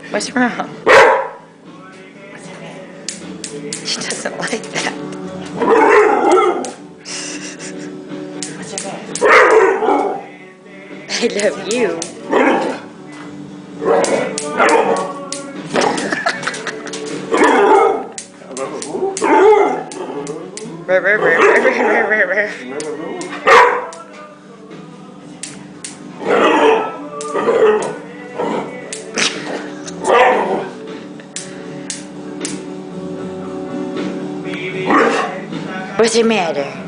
What's wrong? She doesn't like that. I love you. What's the matter?